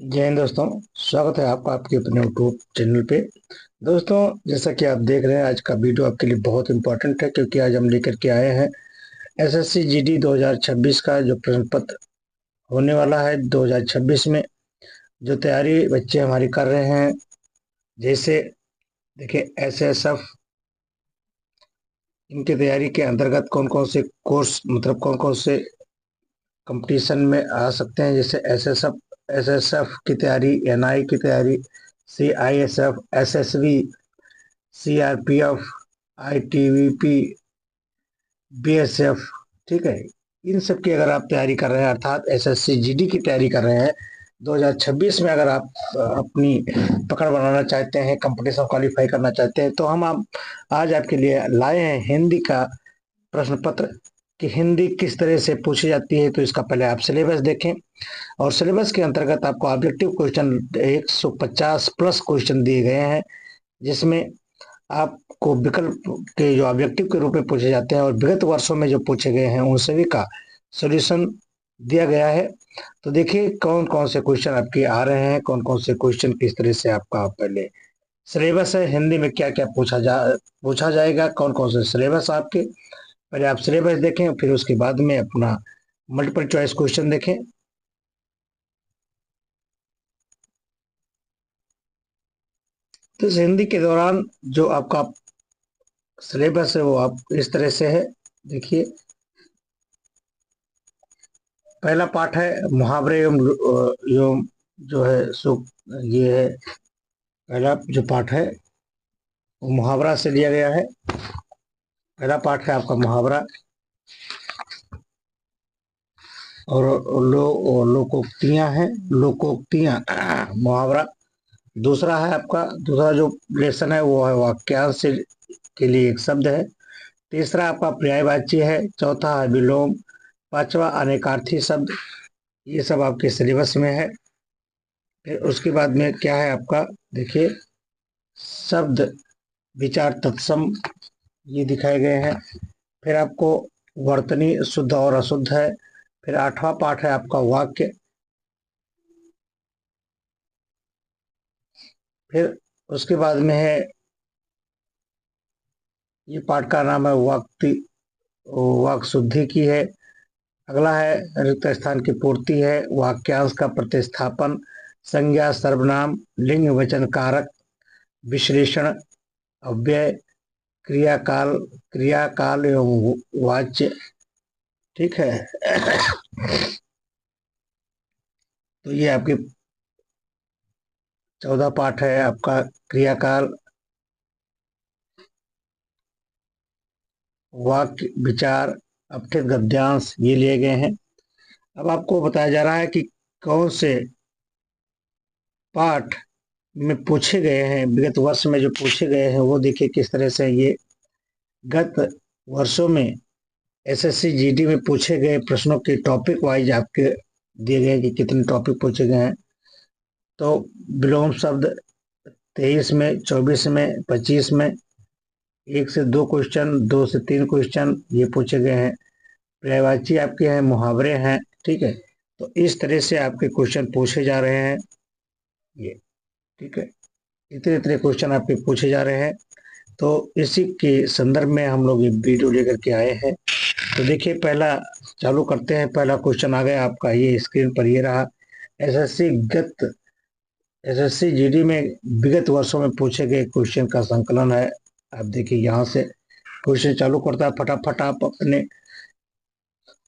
जय हिंद दोस्तों। स्वागत है आपका आपके अपने यूट्यूब चैनल पे। दोस्तों, जैसा कि आप देख रहे हैं, आज का वीडियो आपके लिए बहुत इंपॉर्टेंट है क्योंकि आज हम लेकर के आए हैं एसएससी जीडी 2026 का जो प्रश्न पत्र होने वाला है 2026 में। जो तैयारी बच्चे हमारी कर रहे हैं, जैसे देखिए एसएसएफ, इनकी तैयारी के अंतर्गत कौन कौन से कोर्स मतलब कौन कौन से कंपटीशन में आ सकते हैं, जैसे एसएसएफ की तैयारी, एनआई की तैयारी, CISF, SSB, CRPF, ITBP, BSF. ठीक है, इन सब की अगर आप तैयारी कर रहे हैं, अर्थात एसएससी जीडी की तैयारी कर रहे हैं 2026 में, अगर आप अपनी पकड़ बनाना चाहते हैं, कंपटीशन क्वालिफाई करना चाहते हैं, तो हम आप आज आपके लिए लाए हैं हिंदी का प्रश्न पत्र कि हिंदी किस तरह से पूछी जाती है। तो इसका पहले आप सिलेबस देखें, और सिलेबस के अंतर्गत आपको ऑब्जेक्टिव क्वेश्चन 150 प्लस क्वेश्चन दिए गए हैं, जिसमें आपको विकल्प के जो ऑब्जेक्टिव के रूप में पूछे जाते हैं और विगत वर्षों में जो पूछे गए हैं उन सभी का सॉल्यूशन दिया गया है। तो देखिए कौन कौन से क्वेश्चन आपके आ रहे हैं, कौन कौन से क्वेश्चन किस तरह से आपका पहले सिलेबस है, हिंदी में क्या क्या पूछा जाएगा, कौन कौन से सिलेबस आपके। पहले आप सिलेबस देखें, फिर उसके बाद में अपना मल्टीपल चॉइस क्वेश्चन देखें। तो इस हिंदी के दौरान जो आपका सिलेबस है वो आप इस तरह से है। देखिए, पहला पाठ है मुहावरे एवं जो है सो ये है। पहला जो पाठ है वो मुहावरा से लिया गया है। पहला पाठ है आपका मुहावरा और लोकोक्तियां हैं, लोकोक्तियां मुहावरा। दूसरा है आपका, दूसरा जो लेसन है वो है वाक्यांश के लिए एक शब्द है। तीसरा आपका पर्यायवाची है। चौथा है विलोम। पांचवा अनेकार्थी शब्द। ये सब आपके सिलेबस में है। फिर उसके बाद में क्या है आपका, देखिए, शब्द विचार तत्सम, ये दिखाए गए हैं। फिर आपको वर्तनी शुद्ध और अशुद्ध है। फिर आठवां पाठ है आपका वाक्य। फिर उसके बाद में है, ये पाठ का नाम है वाक शुद्धि की है। अगला है रिक्त स्थान की पूर्ति है, वाक्यांश का प्रतिस्थापन, संज्ञा सर्वनाम, लिंग वचन कारक, विश्लेषण, अव्यय, क्रियाकाल, क्रियाकाल एवं वाच्य। ठीक है। तो ये आपके 14 पाठ है आपका क्रियाकाल, वाक्य, विचार, अपठित गद्यांश, ये लिए गए हैं। अब आपको बताया जा रहा है कि कौन से पाठ में पूछे गए हैं, विगत वर्ष में जो पूछे गए हैं वो देखिए किस तरह से ये गत वर्षों में एसएससी जीडी में पूछे गए प्रश्नों के टॉपिक वाइज आपके दिए गए कि कितने टॉपिक पूछे गए हैं। तो विलोम शब्द 23 में, 24 में, 25 में, 1 से 2 क्वेश्चन, 2 से 3 क्वेश्चन ये पूछे गए हैं। पर्यायवाची आपके हैं, मुहावरे हैं। ठीक है, तो इस तरह से आपके क्वेश्चन पूछे जा रहे हैं ये। ठीक है, इतने इतने क्वेश्चन आपके पूछे जा रहे हैं। तो इसी के संदर्भ में हम लोग ये वीडियो लेकर के आए हैं। तो देखिए, पहला चालू करते हैं। पहला क्वेश्चन आ गया आपका, ये स्क्रीन पर ये रहा। एसएससी गत एसएससी जीडी में विगत वर्षों में पूछे गए क्वेश्चन का संकलन है। आप देखिए, यहाँ से क्वेश्चन चालू करता है। फटाफट आप अपने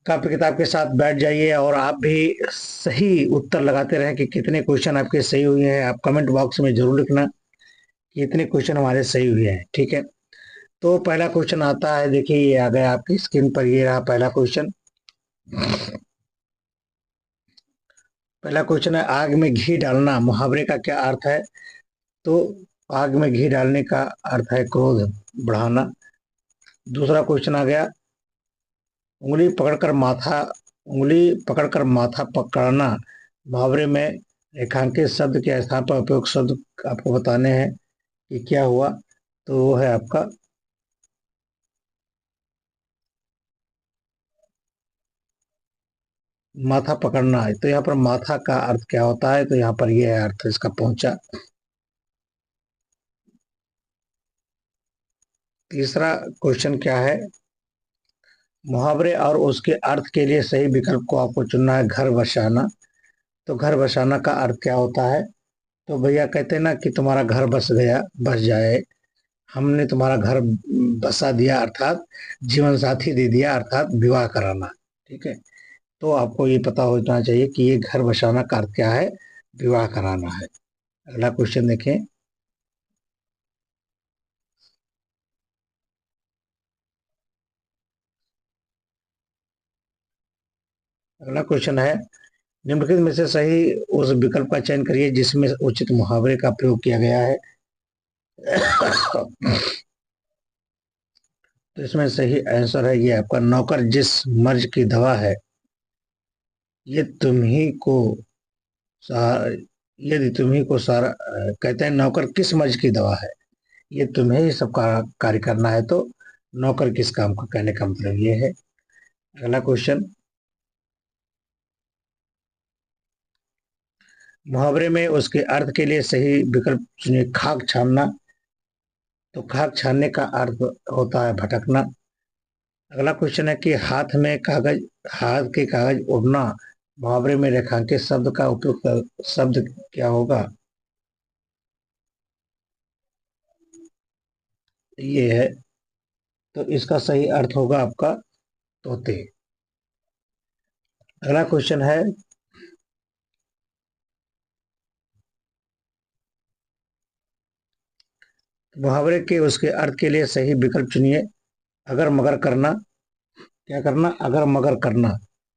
कापी किताब के साथ बैठ जाइए और आप भी सही उत्तर लगाते रहें कि कितने क्वेश्चन आपके सही हुए हैं। आप कमेंट बॉक्स में जरूर लिखना कि इतने क्वेश्चन हमारे सही हुए हैं। ठीक है, तो पहला क्वेश्चन आता है, देखिए ये आ गया आपकी स्क्रीन पर, ये रहा पहला क्वेश्चन। पहला क्वेश्चन है, आग में घी डालना मुहावरे का क्या अर्थ है। तो आग में घी डालने का अर्थ है क्रोध बढ़ाना। दूसरा क्वेश्चन आ गया, उंगली पकड़कर माथा उंगली पकड़कर माथा पकड़ना मुहावरे में रेखांकित शब्द के स्थान पर उपयोग शब्द आपको बताने हैं कि क्या हुआ। तो वो है आपका माथा पकड़ना है, तो यहाँ पर माथा का अर्थ क्या होता है, तो यहाँ पर यह है अर्थ इसका पहुंचा। तीसरा क्वेश्चन क्या है, मुहावरे और उसके अर्थ के लिए सही विकल्प को आपको चुनना है। घर बसाना, तो घर बसाना का अर्थ क्या होता है, तो भैया कहते हैं ना कि तुम्हारा घर बस गया, बस जाए, हमने तुम्हारा घर बसा दिया, अर्थात जीवन साथी दे दिया, अर्थात विवाह कराना। ठीक है, तो आपको ये पता होना चाहिए कि ये घर बसाना का अर्थ क्या है, विवाह कराना है। अगला क्वेश्चन देखें। अगला क्वेश्चन है, निम्नलिखित में से सही उस विकल्प का चयन करिए जिसमें उचित मुहावरे का प्रयोग किया गया है। तो इसमें सही आंसर है ये आपका, नौकर जिस मर्ज की दवा है, ये तुम्ही को यदि तुम्ही को सारा कहते हैं नौकर किस मर्ज की दवा है, ये तुम्हें ही सब कार्य करना है, तो नौकर किस काम का कहने का मतलब ये है। अगला क्वेश्चन, मुहावरे में उसके अर्थ के लिए सही विकल्प चुनिए। खाक छानना, तो खाक छानने का अर्थ होता है भटकना। अगला क्वेश्चन है कि हाथ के कागज उड़ना, मुहावरे में रेखांकित शब्द का उपयुक्त शब्द क्या होगा, ये है, तो इसका सही अर्थ होगा आपका तोते। अगला क्वेश्चन है, मुहावरे के उसके अर्थ के लिए सही विकल्प चुनिए। अगर मगर करना, क्या करना, अगर मगर करना,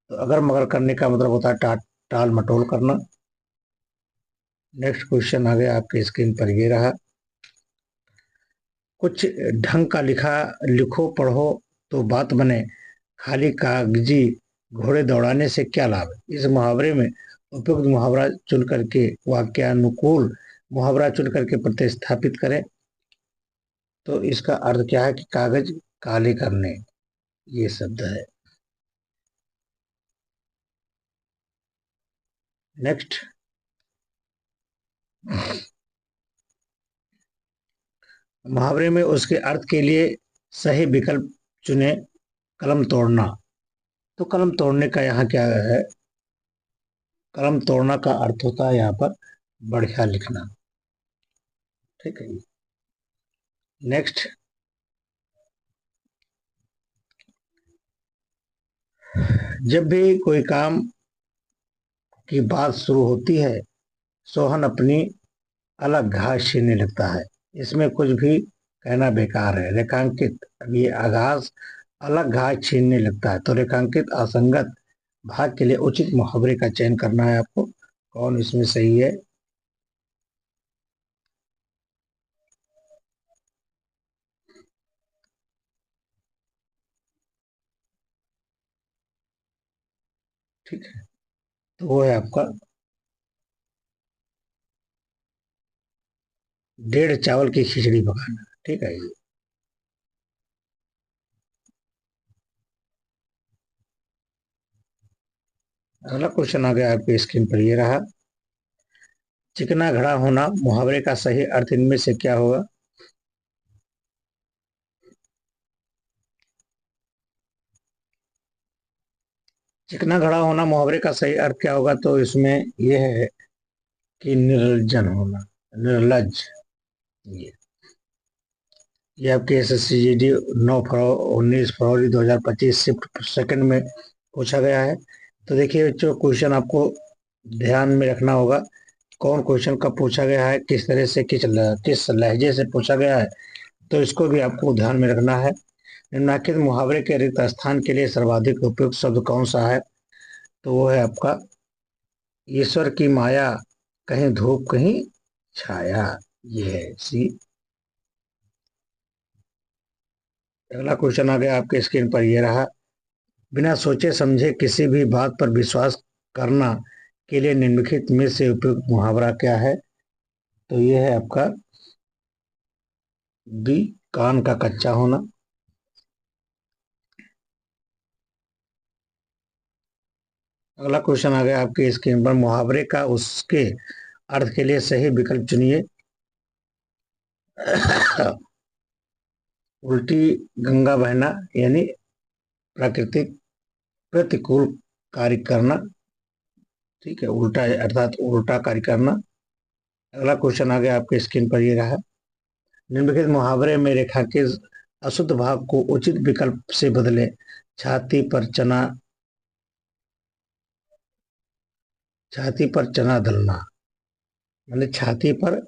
तो अगर मगर करने का मतलब होता है टाल मटोल करना। नेक्स्ट क्वेश्चन आ गया आपके स्क्रीन पर, ये रहा, कुछ ढंग का लिखो पढ़ो तो बात बने, खाली कागजी घोड़े दौड़ाने से क्या लाभ। इस मुहावरे में उपयुक्त मुहावरा चुन करके वाक्यानुकूल मुहावरा चुन करके प्रतिस्थापित करें। तो इसका अर्थ क्या है कि कागज काले करने, ये शब्द है। नेक्स्ट, मुहावरे में उसके अर्थ के लिए सही विकल्प चुने। कलम तोड़ना, तो कलम तोड़ने का यहाँ क्या है, कलम तोड़ना का अर्थ होता है यहाँ पर बढ़िया लिखना। ठीक है। नेक्स्ट, जब भी कोई काम की बात शुरू होती है, सोहन अपनी अलग घास छीनने लगता है। इसमें कुछ भी कहना बेकार है। रेखांकित, अब ये आगाज अलग घास छीनने लगता है, तो रेखांकित असंगत भाग के लिए उचित मुहावरे का चयन करना है आपको। कौन इसमें सही है, ठीक है, तो वो है आपका, डेढ़ चावल की खिचड़ी पकाना। ठीक है ये। अगला क्वेश्चन आ गया आपके स्क्रीन पर, ये रहा, चिकना घड़ा होना, मुहावरे का सही अर्थ इनमें से क्या होगा। चिकना घड़ा होना मुहावरे का सही अर्थ क्या होगा, तो इसमें यह है कि निर्लजन होना, निर्लज। ये ये आपके एसएससी जीडी 19 फरवरी 2025 शिफ्ट सेकंड में पूछा गया है। तो देखिए जो क्वेश्चन आपको ध्यान में रखना होगा, कौन क्वेश्चन कब पूछा गया है, किस तरह से, किस लहजे से पूछा गया है, तो इसको भी आपको ध्यान में रखना है। निम्नलिखित मुहावरे के रिक्त स्थान के लिए सर्वाधिक उपयुक्त शब्द कौन सा है, तो वो है आपका, ईश्वर की माया, कहीं धूप कहीं छाया, ये है सी। अगला क्वेश्चन आ गया आपके स्क्रीन पर, ये रहा, बिना सोचे समझे किसी भी बात पर विश्वास करना के लिए निम्नलिखित में से उपयुक्त मुहावरा क्या है, तो ये है आपका बी, कान का कच्चा होना। अगला क्वेश्चन आ गया आपके स्क्रीन पर, मुहावरे का उसके अर्थ के लिए सही विकल्प चुनिए। उल्टी गंगा बहना यानी प्राकृतिक प्रतिकूल कार्य करना, ठीक है, उल्टा अर्थात उल्टा कार्य करना। अगला क्वेश्चन आ गया आपके स्क्रीन पर, ये रहा, निम्नलिखित मुहावरे में रेखांकित अशुद्ध भाग को उचित विकल्प से बदले। छाती पर चना, छाती पर चना दलना, मतलब छाती पर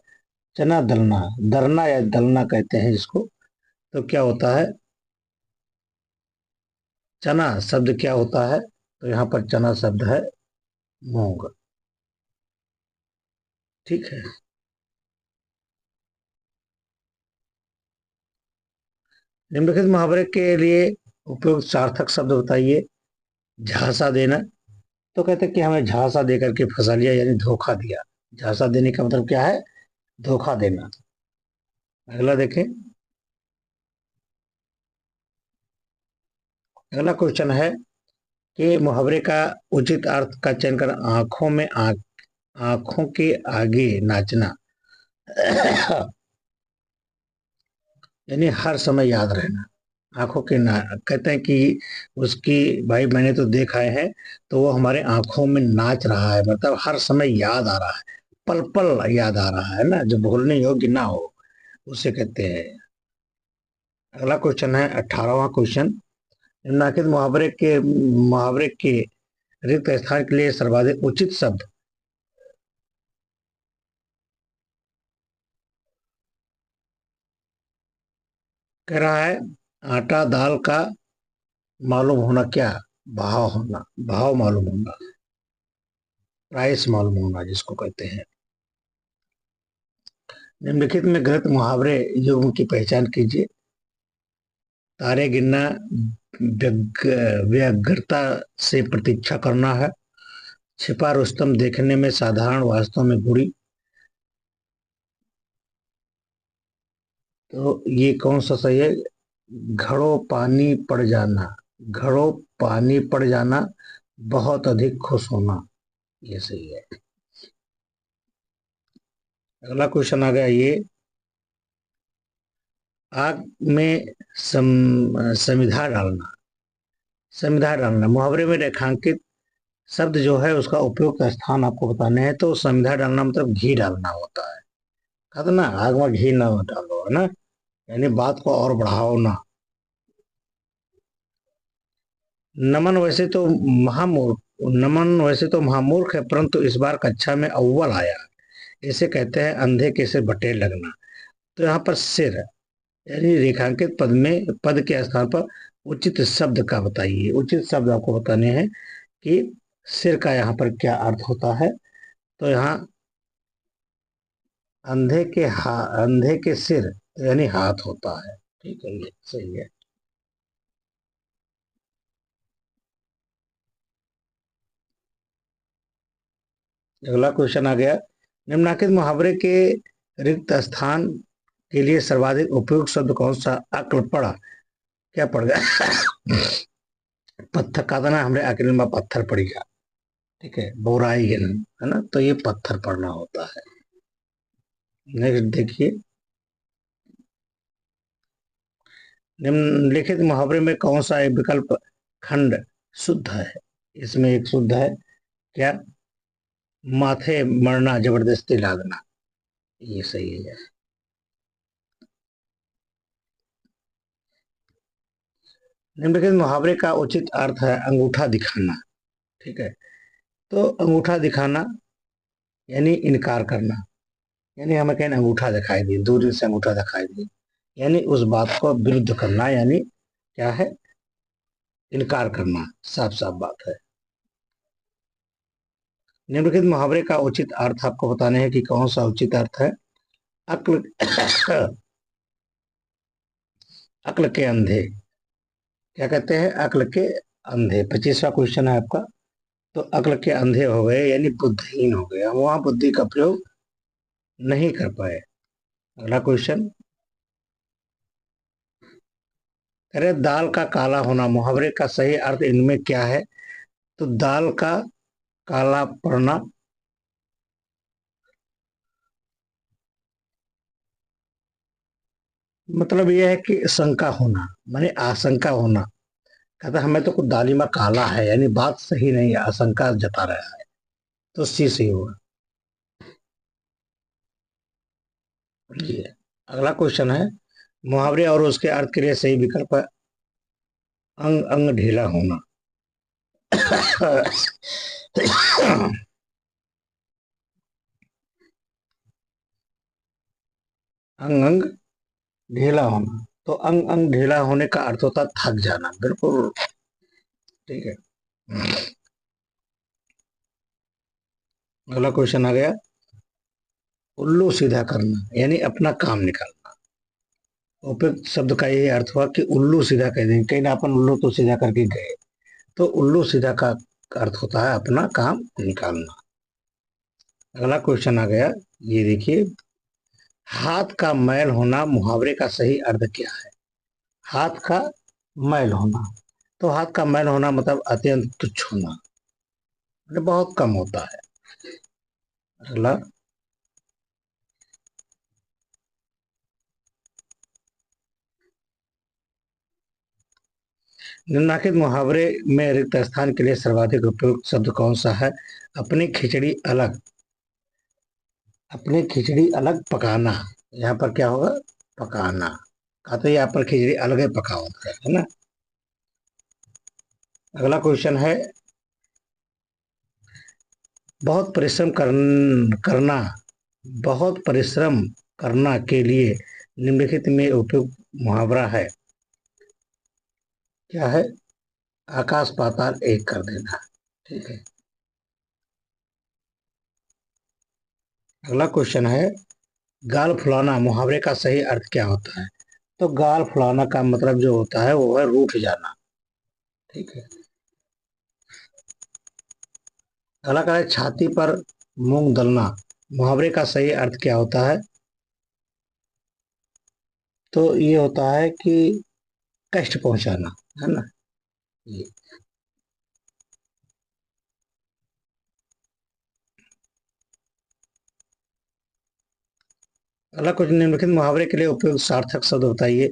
चना दलना, दरना या दलना कहते हैं जिसको। तो क्या होता है, चना शब्द क्या होता है, तो यहाँ पर चना शब्द है मूंग, ठीक है। निम्नलिखित मुहावरे के लिए उपयुक्त सार्थक शब्द बताइए। झांसा देना, तो कहते हैं कि हमें झांसा देकर के फंसा लिया यानी धोखा दिया। झांसा देने का मतलब क्या है, धोखा देना। अगला देखें, अगला क्वेश्चन है कि मुहावरे का उचित अर्थ का चयन कर। आंखों में आंखों के आगे नाचना, यानी हर समय याद रहना। आंखों के ना कहते हैं कि उसकी, भाई मैंने तो देखा है, तो वो हमारे आंखों में नाच रहा है, मतलब हर समय याद आ रहा है, पल पल याद आ रहा है ना, जो भूलने योग्य ना हो, उसे कहते हैं। अगला क्वेश्चन है 18वां क्वेश्चन, निम्नलिखित मुहावरे के रिक्त स्थान के लिए सर्वाधिक उचित शब्द। कह रहा है, आटा दाल का मालूम होना क्या, भाव होना, भाव मालूम होना, प्राइस मालूम होना जिसको कहते हैं। निम्नलिखित में गलत मुहावरे युग्म की पहचान कीजिए। तारे गिनना व्यग्रता से प्रतीक्षा करना है। छिपा रुस्तम देखने में साधारण, वास्तव में बुरी। तो ये कौन सा सही है, घड़ों पानी पड़ जाना, घड़ों पानी पड़ जाना, बहुत अधिक खुश होना, ये सही है। अगला क्वेश्चन आ गया ये, आग में समिधा डालना, समिधा डालना मुहावरे में रेखांकित शब्द जो है उसका उपयुक्त स्थान आपको बताने हैं। तो समिधा डालना मतलब घी डालना होता है। कहा था ना, आग में घी ना डालो, है ना, यानी बात को और बढ़ाओ ना। नमन वैसे तो महामूर्ख, नमन वैसे तो महामूर्ख है, परंतु इस बार कक्षा में अव्वल आया, इसे कहते हैं अंधे के सिर बटेर लगना। तो यहाँ पर सिर यानी रेखांकित पद में, पद के स्थान पर उचित शब्द का बताइए। उचित शब्द आपको बताने हैं कि सिर का यहाँ पर क्या अर्थ होता है। तो यहाँ अंधे के सिर यानी हाथ होता है, ठीक है, ये सही है। अगला क्वेश्चन आ गया, निम्नलिखित मुहावरे के रिक्त स्थान के लिए सर्वाधिक उपयुक्त शब्द कौन सा। अक्ल पड़ा, क्या पड़ गया, पत्थर का था ना, हमने अकेले में पत्थर पड़ गया, ठीक है, बोराई गिन, है ना, तो ये पत्थर पड़ना होता है। नेक्स्ट देखिए, निम्नलिखित मुहावरे में कौन सा एक विकल्प खंड शुद्ध है। इसमें एक शुद्ध है क्या, माथे मरना जबरदस्ती लादना, ये सही है। निम्नलिखित मुहावरे का उचित अर्थ है अंगूठा दिखाना, ठीक है। तो अंगूठा दिखाना यानी इनकार करना, यानी हमें कहीं अंगूठा दिखाई दी, दूरी से अंगूठा दिखाई दी, यानी उस बात को विरुद्ध करना, यानी क्या है, इनकार करना, साफ साफ बात है। निम्नलिखित मुहावरे का उचित अर्थ आपको बताने हैं कि कौन सा उचित अर्थ है। अक्ल अक्ल के अंधे, क्या कहते हैं, अक्ल के अंधे। 25वां क्वेश्चन है आपका, तो अक्ल के अंधे हो गए यानी बुद्धिहीन हो गए, हम वहां बुद्धि का प्रयोग नहीं कर पाए। अगला क्वेश्चन, अरे दाल का काला होना मुहावरे का सही अर्थ इनमें क्या है। तो दाल का काला पड़ना, मतलब यह है कि शंका होना, माने आशंका होना। कहता हमें तो कुछ दालिमा काला है, यानी बात सही नहीं है, आशंका जता रहा है, तो सी सही होगा। ये अगला क्वेश्चन है, मुहावरे और उसके अर्थ के लिए सही विकल्प है अंग अंग ढीला होना। अंग अंग ढीला होना, तो अंग अंग ढीला होने का अर्थ होता है थक जाना, बिल्कुल ठीक है। अगला क्वेश्चन आ गया, उल्लू सीधा करना यानी अपना काम निकालना। उपयुक्त शब्द का यही अर्थ हुआ कि उल्लू सीधा कह देंगे, कहीं ना अपन उल्लू तो सीधा करके गए, तो उल्लू सीधा का अर्थ होता है अपना काम निकालना। अगला क्वेश्चन आ गया, ये देखिए, हाथ का मैल होना मुहावरे का सही अर्थ क्या है। हाथ का मैल होना, तो हाथ का मैल होना मतलब अत्यंत तुच्छ होना, मतलब बहुत कम होता है। अगला, निम्नलिखित मुहावरे में रिक्त स्थान के लिए सर्वाधिक उपयुक्त शब्द कौन सा है। अपनी खिचड़ी अलग, अपनी खिचड़ी अलग पकाना, यहाँ पर क्या होगा, पकाना। कहा तो यहाँ पर खिचड़ी अलग ही पकाओ, है ना। अगला क्वेश्चन है, बहुत परिश्रम करना, बहुत परिश्रम करना के लिए निम्नलिखित में उपयुक्त मुहावरा है, क्या है, आकाश पाताल एक कर देना, ठीक है। अगला क्वेश्चन है, गाल फुलाना मुहावरे का सही अर्थ क्या होता है। तो गाल फुलाना का मतलब जो होता है वो है रूठ जाना, ठीक है। अगला का है, छाती पर मूंग दलना मुहावरे का सही अर्थ क्या होता है। तो ये होता है कि कष्ट पहुंचाना, है ना। ये अगला कुछ निम्नलिखित मुहावरे के लिए उपयुक्त सार्थक शब्द बताइए।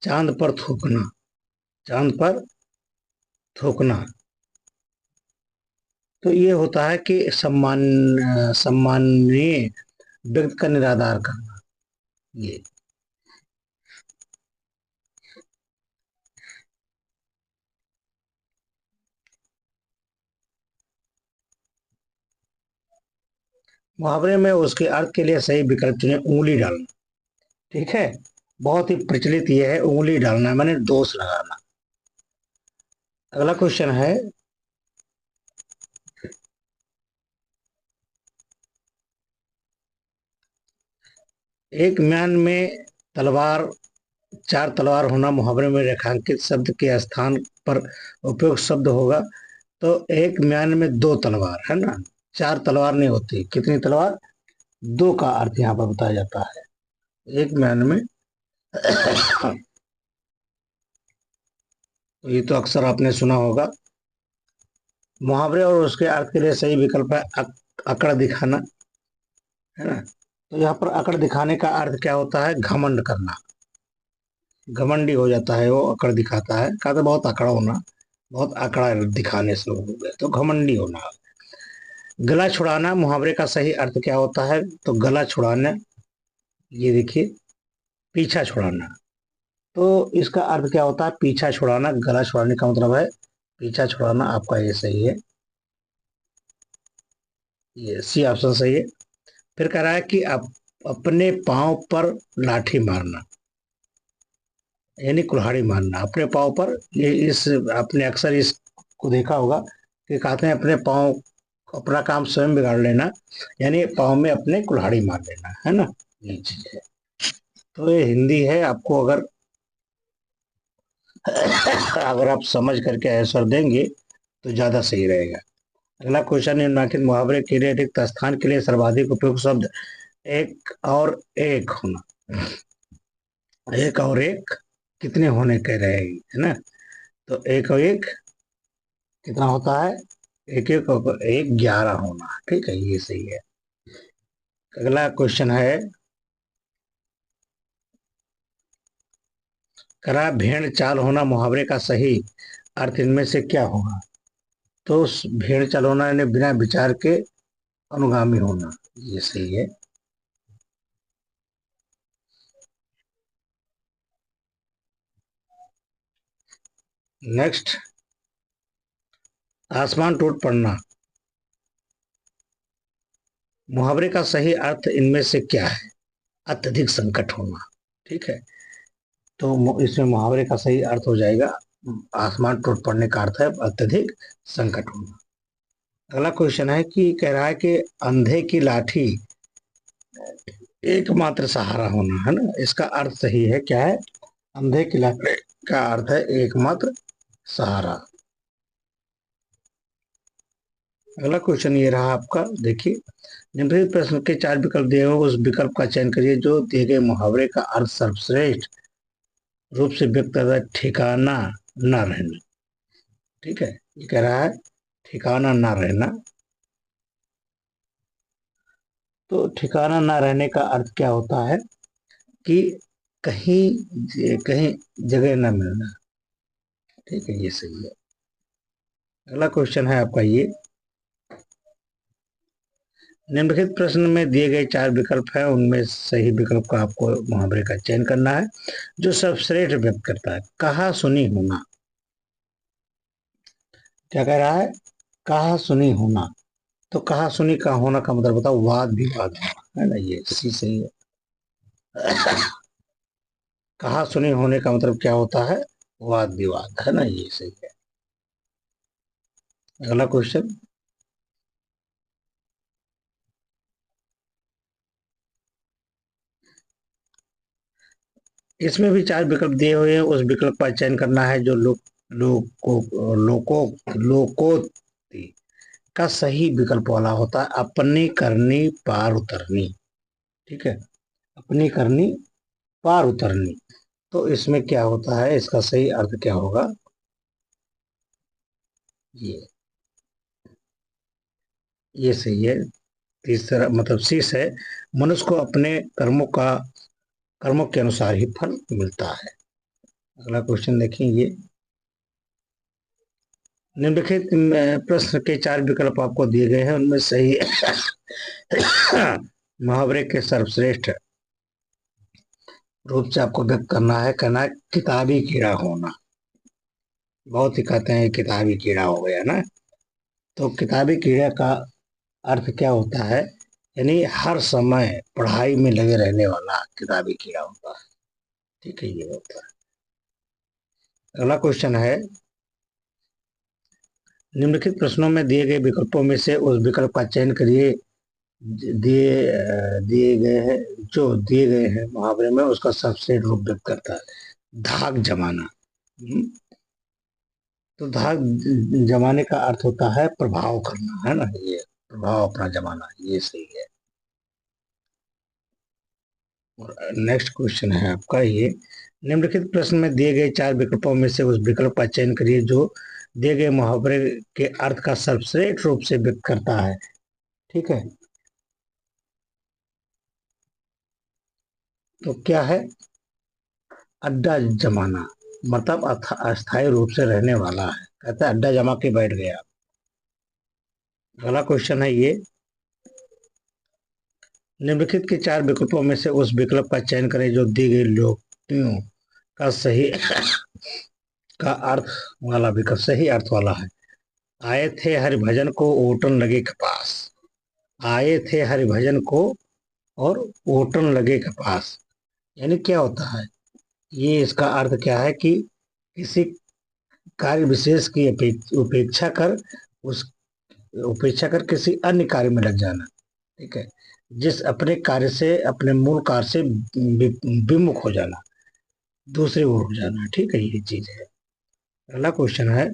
चांद पर थूकना, चांद पर थूकना, तो ये होता है कि सम्माननीय व्यक्ति का निरादर करना। ये मुहावरे में उसके अर्थ के लिए सही विकल्प चुने, उंगली डालना, ठीक है। बहुत ही प्रचलित ये है, उंगली डालना माने दोष लगाना। अगला क्वेश्चन है, एक म्यान में तलवार, चार तलवार होना मुहावरे में रेखांकित शब्द के स्थान पर उपयुक्त शब्द होगा। तो एक म्यान में दो तलवार, है ना, चार तलवार नहीं होती, कितनी तलवार, दो का अर्थ यहाँ पर बताया जाता है। एक म्यान में तो ये तो अक्सर आपने सुना होगा। मुहावरे और उसके अर्थ के लिए सही विकल्प है अकड़ दिखाना, है ना। तो यहाँ पर अकड़ दिखाने का अर्थ क्या होता है, घमंड करना, घमंडी हो जाता है वो, अकड़ दिखाता है, कहा तो बहुत अकड़ा होना, बहुत आंकड़ा दिखाने से हो गए तो घमंडी होना। गला छुड़ाना मुहावरे का सही अर्थ क्या होता है। तो गला छुड़ाना, ये देखिए, पीछा छुड़ाना, तो इसका अर्थ क्या होता है, पीछा छुड़ाना, गला छुड़ाने का मतलब है पीछा छुड़ाना, आपका ये सही है, ये सी ऑप्शन सही है। फिर कह रहा है कि आप अपने पांव पर लाठी मारना, यानी कुल्हाड़ी मारना अपने पांव पर। ये इस आपने अक्सर इसको देखा होगा कि कहते हैं अपने पांव, अपना काम स्वयं बिगाड़ लेना, यानी पांव में अपने कुल्हाड़ी मार लेना, है ना, ये चीज है। तो ये हिंदी है, आपको अगर अगर आप समझ करके आंसर देंगे तो ज्यादा सही रहेगा। अगला क्वेश्चन, निम्नलिखित मुहावरे के लिए रिक्त स्थान के लिए सर्वाधिक उपयुक्त शब्द एक और एक होना। एक और एक कितने होने कह रहे हैं, है ना। तो एक और एक कितना होता है, एक एक होकर एक 11 होना, ठीक है, ये सही है। अगला क्वेश्चन है, करा भेड़ चाल होना मुहावरे का सही अर्थ इनमें से क्या होगा? तो भेड़ चाल होना यानी बिना विचार के अनुगामी होना, ये सही है। नेक्स्ट, आसमान टूट पड़ना मुहावरे का सही अर्थ इनमें से क्या है? अत्यधिक संकट होना, ठीक है। तो इसमें मुहावरे का सही अर्थ हो जाएगा, आसमान टूट पड़ने का अर्थ है अत्यधिक संकट होना। अगला क्वेश्चन है कि कह रहा है कि अंधे की लाठी एकमात्र सहारा होना, है ना, इसका अर्थ सही है, क्या है? अंधे की लाठी का अर्थ है एकमात्र सहारा। अगला क्वेश्चन ये रहा आपका, देखिए, निम्नलिखित प्रश्न के 4 विकल्प दिए हुए, उस विकल्प का चयन करिए जो दिए गए मुहावरे का अर्थ सर्वश्रेष्ठ रूप से व्यक्त करता है, ठिकाना न रहना, ठीक है। ये कह रहा है ठिकाना न रहना, तो ठिकाना न रहने का अर्थ क्या होता है कि कहीं कहीं जगह न मिलना, ठीक है, ये सही है। अगला क्वेश्चन है आपका ये, निम्नलिखित प्रश्न में दिए गए 4 विकल्प हैं, उनमें सही विकल्प का आपको मुहावरे का चयन करना है जो सर्वश्रेष्ठ व्यक्त करता है। कहा सुनी होना, क्या कह रहा है? कहा सुनी होना, तो कहा सुनी का होना का मतलब बताओ, वाद विवाद होना, है ना, ये सी सही है। कहा सुनी होने का मतलब क्या होता है? वाद विवाद, है ना, ये सही है। अगला क्वेश्चन, इसमें भी 4 विकल्प दिए हुए हैं, उस विकल्प का चयन करना है जो लोको लोकोक्ति का सही विकल्प वाला होता है। अपनी करनी पार उतरनी, ठीक है, अपनी करनी पार उतरनी, तो इसमें क्या होता है, इसका सही अर्थ क्या होगा? ये ये सही है। तीसरा मतलब शीर्ष है, मनुष्य को अपने कर्मों के अनुसार ही फल मिलता है। अगला क्वेश्चन देखेंगे, निम्नलिखित प्रश्न के 4 विकल्प आपको दिए गए हैं, उनमें सही मुहावरे के सर्वश्रेष्ठ रूप से आपको व्यक्त करना है, कहना है किताबी कीड़ा होना। बहुत ही कहते हैं किताबी कीड़ा हो गया ना, तो किताबी कीड़ा का अर्थ क्या होता है? यानी हर समय पढ़ाई में लगे रहने वाला किताबी कीड़ा होता है, ठीक है, ये होता है। अगला क्वेश्चन है, निम्नलिखित प्रश्नों में दिए गए विकल्पों में से उस विकल्प का चयन करिए दिए गए हैं जो दिए गए हैं मुहावरे में उसका सबसे रूप व्यक्त करता है। धाक जमाना, तो धाक जमाने का अर्थ होता है प्रभाव करना, है ना, ये प्रभाव अपना जमाना, ये सही है। और नेक्स्ट क्वेश्चन है आपका ये, निम्नलिखित प्रश्न में दिए गए 4 विकल्पों में से उस विकल्प का चयन करिए जो दिए गए मुहावरे के अर्थ का सर्वश्रेष्ठ रूप से व्यक्त करता है, ठीक है। तो क्या है? अड्डा जमाना, मतलब अस्थायी रूप से रहने वाला है, कहता है अड्डा जमा के बैठ गया। अगला क्वेश्चन है ये, निम्नलिखित के 4 विकल्पों में से उस विकल्प का चयन करें जो दी गई लोकोक्तियों का सही का अर्थ वाला विकल्प सही अर्थ वाला है। आए थे हरिभजन को ओटन लगे कपास, आए थे हरिभजन को और ओटन लगे कपास, यानी क्या होता है? ये इसका अर्थ क्या है कि किसी कार्य विशेष की उस उपेक्षा कर किसी अन्य कार्य में लग जाना, ठीक है, जिस अपने कार्य से अपने मूल कार्य से विमुख हो जाना, दूसरी ओर हो जाना, ठीक है, ये चीज है। अगला क्वेश्चन है,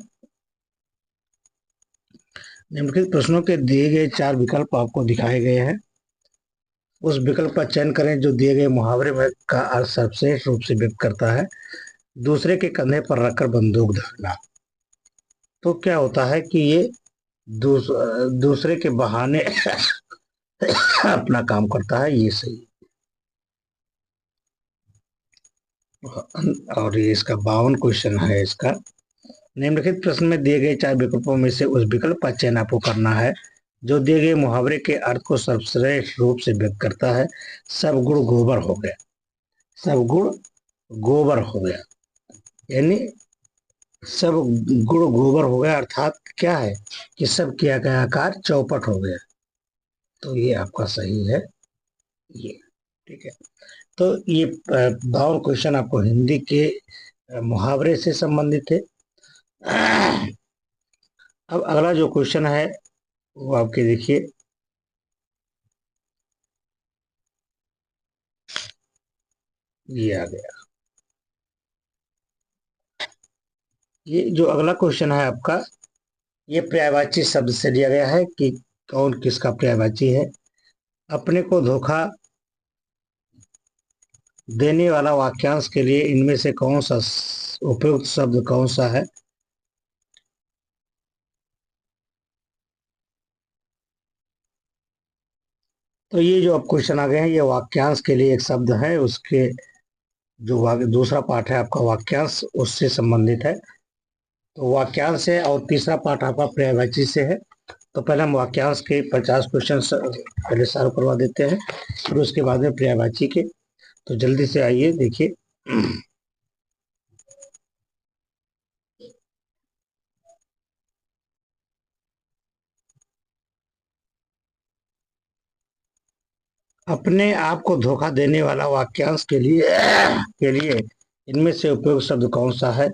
निम्नलिखित प्रश्नों के दिए गए 4 विकल्प आपको दिखाए गए हैं, उस विकल्प का चयन करें जो दिए गए मुहावरे में का अर्थ सर्वश्रेष्ठ रूप से व्यक्त करता है। दूसरे के कंधे पर रखकर बंदूक धरना, तो क्या होता है कि ये दूसरे के बहाने अपना काम करता है, ये सही। और ये इसका 52 क्वेश्चन है इसका। निम्नलिखित प्रश्न में दिए गए चार विकल्पों में से उस विकल्प का चयन आपको करना है जो दिए गए मुहावरे के अर्थ को सर्वश्रेष्ठ रूप से व्यक्त करता है। सब गुड़ गोबर हो गया। सब गुड़ गोबर हो गया यानी सब गुड़ गोबर हो गया अर्थात क्या है कि सब किया गया आकार चौपट हो गया। तो ये आपका सही है ये। ठीक है, तो ये 52 क्वेश्चन आपको हिंदी के मुहावरे से संबंधित है। अब अगला जो क्वेश्चन है वो आपके देखिए, ये आ गया। ये जो अगला क्वेश्चन है आपका, ये पर्यायवाची शब्द से लिया गया है कि कौन किसका पर्यायवाची है। अपने को धोखा देने वाला वाक्यांश के लिए इनमें से कौन सा उपयुक्त शब्द कौन सा है। तो ये जो अब क्वेश्चन आ गए हैं ये वाक्यांश के लिए एक शब्द है, उसके जो दूसरा पार्ट है आपका वाक्यांश उससे संबंधित है। तो वाक्यांश है और तीसरा पार्ट आपका पर्यायवाची से है। तो पहले हम वाक्यांश के 50 क्वेश्चन पहले सॉल्व करवा देते हैं, फिर उसके बाद में पर्यायवाची के। तो जल्दी से आइए देखिए। अपने आप को धोखा देने वाला वाक्यांश के लिए इनमें से उपयुक्त शब्द कौन सा है।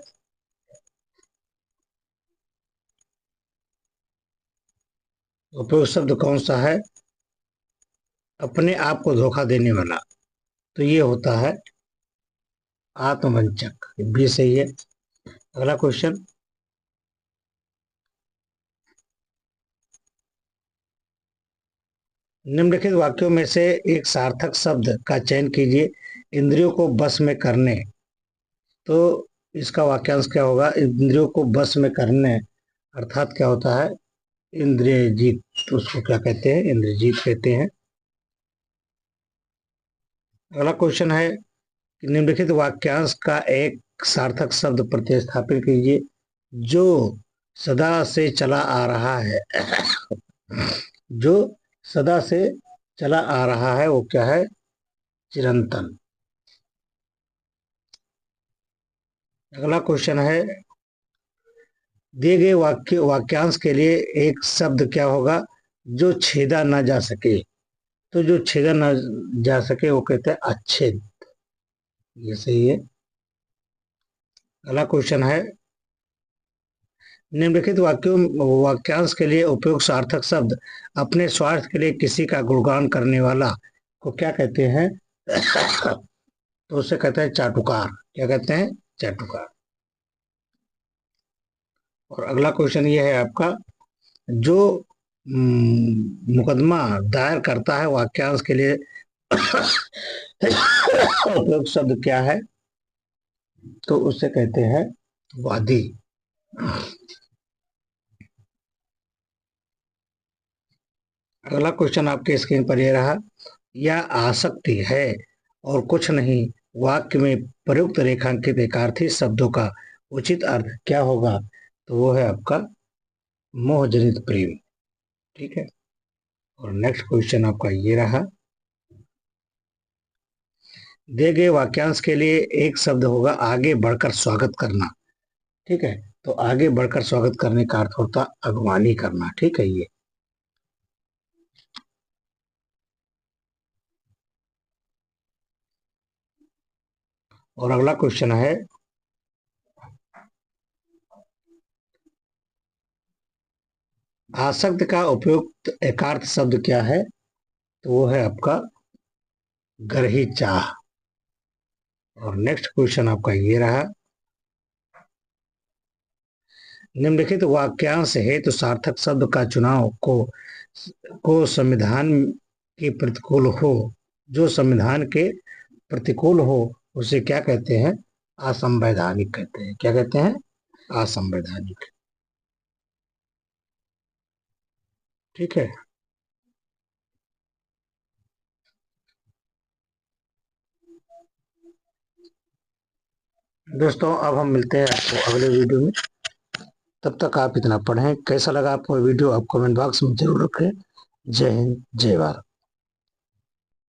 उपयुक्त शब्द कौन सा है अपने आप को धोखा देने वाला। तो ये होता है आत्मवंचक, भी सही है। अगला क्वेश्चन, निम्नलिखित वाक्यों में से एक सार्थक शब्द का चयन कीजिए इंद्रियों को बस में करने। तो इसका वाक्यांश क्या होगा, इंद्रियों को बस में करने अर्थात क्या होता है, इंद्रिय जीत। तो उसको क्या कहते हैं, इंद्रिय जीत कहते हैं। अगला क्वेश्चन है कि निम्नलिखित वाक्यांश का एक सार्थक शब्द प्रतिस्थापित कीजिए जो सदा से चला आ रहा है। जो सदा से चला आ रहा है वो क्या है, चिरंतन। अगला क्वेश्चन है दिए गए वाक्यांश के लिए एक शब्द क्या होगा जो छेदा ना जा सके। तो जो छेदा ना जा सके वो कहते हैं अच्छेद, ये सही है। अगला क्वेश्चन है निम्नलिखित वाक्यांश के लिए उपयुक्त सार्थक शब्द अपने स्वार्थ के लिए किसी का गुणगान करने वाला को क्या कहते हैं। तो उसे कहते हैं चाटुकार। क्या कहते हैं, चाटुकार। और अगला क्वेश्चन ये है आपका, जो मुकदमा दायर करता है वाक्यांश के लिए उपयुक्त शब्द क्या है। तो उसे कहते हैं वादी। अगला क्वेश्चन आपके स्क्रीन पर ये रहा, यह आसक्ति है और कुछ नहीं। वाक्य में प्रयुक्त रेखांकित एकार्थी शब्दों का उचित अर्थ क्या होगा। तो वो है आपका मोहजनित प्रेम। ठीक है, और नेक्स्ट क्वेश्चन आपका ये रहा, दिए गए वाक्यांश के लिए एक शब्द होगा आगे बढ़कर स्वागत करना। ठीक है, तो आगे बढ़कर स्वागत करने का अर्थ होता अगवानी करना। ठीक है ये। और अगला क्वेश्चन है आसक्त का उपयुक्त एकार्थ शब्द क्या है। तो वो है आपका गरही चाह। और नेक्स्ट क्वेश्चन आपका ये रहा, निम्नलिखित वाक्यांश हेतु सार्थक शब्द का चुनाव को संविधान के प्रतिकूल हो। जो संविधान के प्रतिकूल हो उसे क्या कहते हैं, असंवैधानिक कहते हैं। क्या कहते हैं, असंवैधानिक। ठीक है दोस्तों, अब हम मिलते हैं आपको अगले वीडियो में। तब तक आप इतना पढ़ें। कैसा लगा आपको वीडियो आप कमेंट बॉक्स में जरूर रखें। जय हिंद, जय भारत।